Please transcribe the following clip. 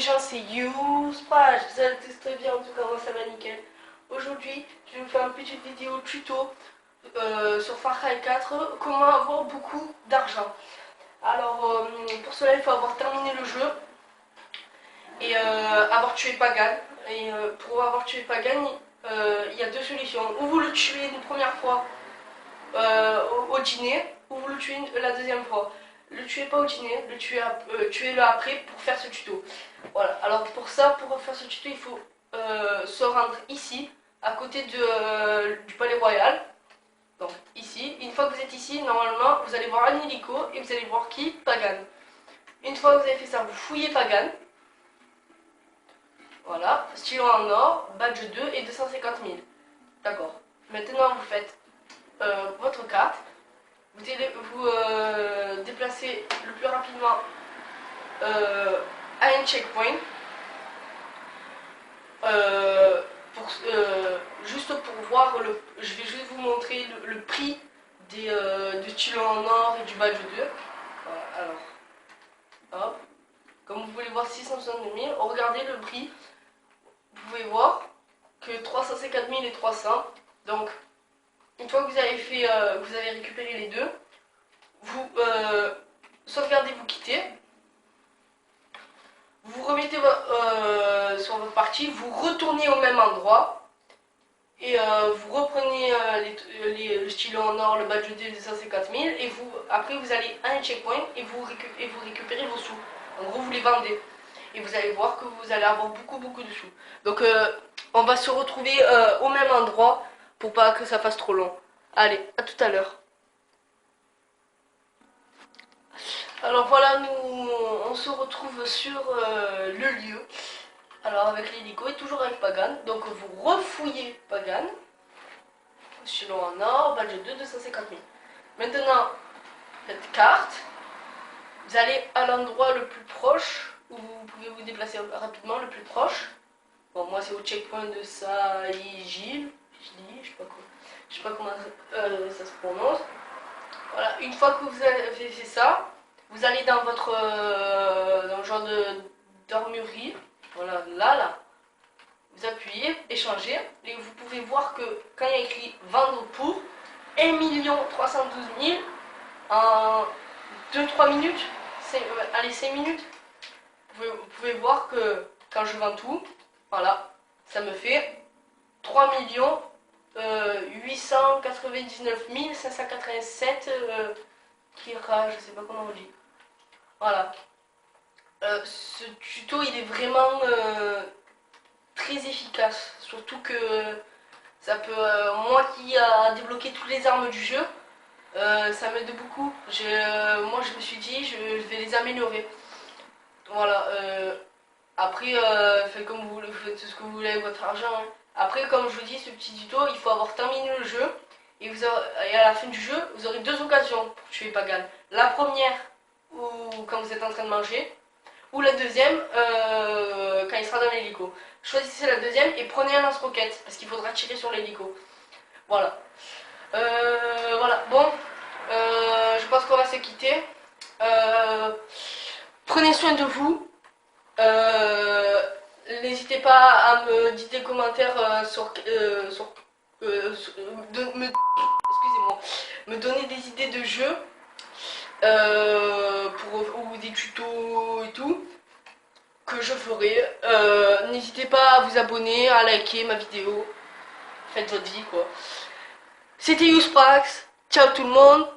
gens, c'est YouSpray. Vous allez tous très bien, en tout cas moi ça va nickel. Aujourd'hui, je vais vous faire une petite vidéo tuto sur Far Cry 4, comment avoir beaucoup d'argent. Alors pour cela il faut avoir terminé le jeu et avoir tué Pagan. Et pour avoir tué Pagan, il y a deux solutions. Ou vous le tuez une première fois au dîner, ou vous le tuez la deuxième fois. Le tuez pas au dîner, tuez-le après pour faire ce tuto. Voilà, alors pour ça, pour faire ce tuto, il faut se rendre ici, à côté du palais royal. Donc ici, une fois que vous êtes ici, normalement, vous allez voir un hélico et vous allez voir qui? Pagan. Une fois que vous avez fait ça, vous fouillez Pagan. Voilà, stylo en or, badge 2 et 250 000. D'accord. Maintenant, vous faites votre carte. Vous déplacez le plus rapidement à un checkpoint. Juste pour voir, je vais juste vous montrer le prix du stylo en or et du badge 2. Voilà, alors, hop. Comme vous pouvez voir, 662 000. Regardez le prix. Vous pouvez voir que 350 000 et 300. Donc, une fois que vous avez fait, vous avez récupéré les deux, vous sauvegardez, vous quittez, vous remettez sur votre partie, vous retournez au même endroit et vous reprenez le stylo en or, le badge de 250 000 et après vous allez à un checkpoint et vous récupérez vos sous. En gros, vous les vendez et vous allez voir que vous allez avoir beaucoup de sous. Donc on va se retrouver au même endroit pour pas que ça fasse trop long. Allez, à tout à l'heure. Alors voilà, on se retrouve sur le lieu. Alors avec l'hélico et toujours avec Pagan. Donc vous refouillez Pagan. Stylo en or, badge 2, 250 000. Maintenant, cette carte, vous allez à l'endroit le plus proche où vous pouvez vous déplacer rapidement, le plus proche. Bon, moi c'est au checkpoint de Saïgil. Je sais pas comment ça se prononce. Voilà, une fois que vous avez fait ça, vous allez dans votre dans le genre d'armurerie. Voilà, là. Vous appuyez, échangez, et vous pouvez voir que quand il y a écrit vendre pour 1 312 000 en 2-3 minutes, allez 5 minutes, vous pouvez voir que quand je vends tout, voilà, ça me fait 3 899 587 Kira, je sais pas comment on dit. Voilà. Ce tuto il est vraiment très efficace, surtout que ça peut, moi qui a débloqué toutes les armes du jeu, ça m'aide beaucoup. Moi je me suis dit je vais les améliorer. Voilà. Après faites comme vous voulez, faites ce que vous voulez avec votre argent. Hein. Après, comme je vous dis, ce petit tuto, il faut avoir terminé le jeu et à la fin du jeu, vous aurez deux occasions pour tuer Pagan. La première, quand vous êtes en train de manger, ou la deuxième, quand il sera dans l'hélico. Choisissez la deuxième et prenez un lance-roquette, parce qu'il faudra tirer sur l'hélico. Voilà. Voilà, bon, je pense qu'on va se quitter. Prenez soin de vous. N'hésitez pas à me dire des commentaires excusez-moi, me donner des idées de jeux ou des tutos et tout que je ferai. N'hésitez pas à vous abonner, à liker ma vidéo. Faites votre vie quoi. C'était YouSpray. Ciao tout le monde.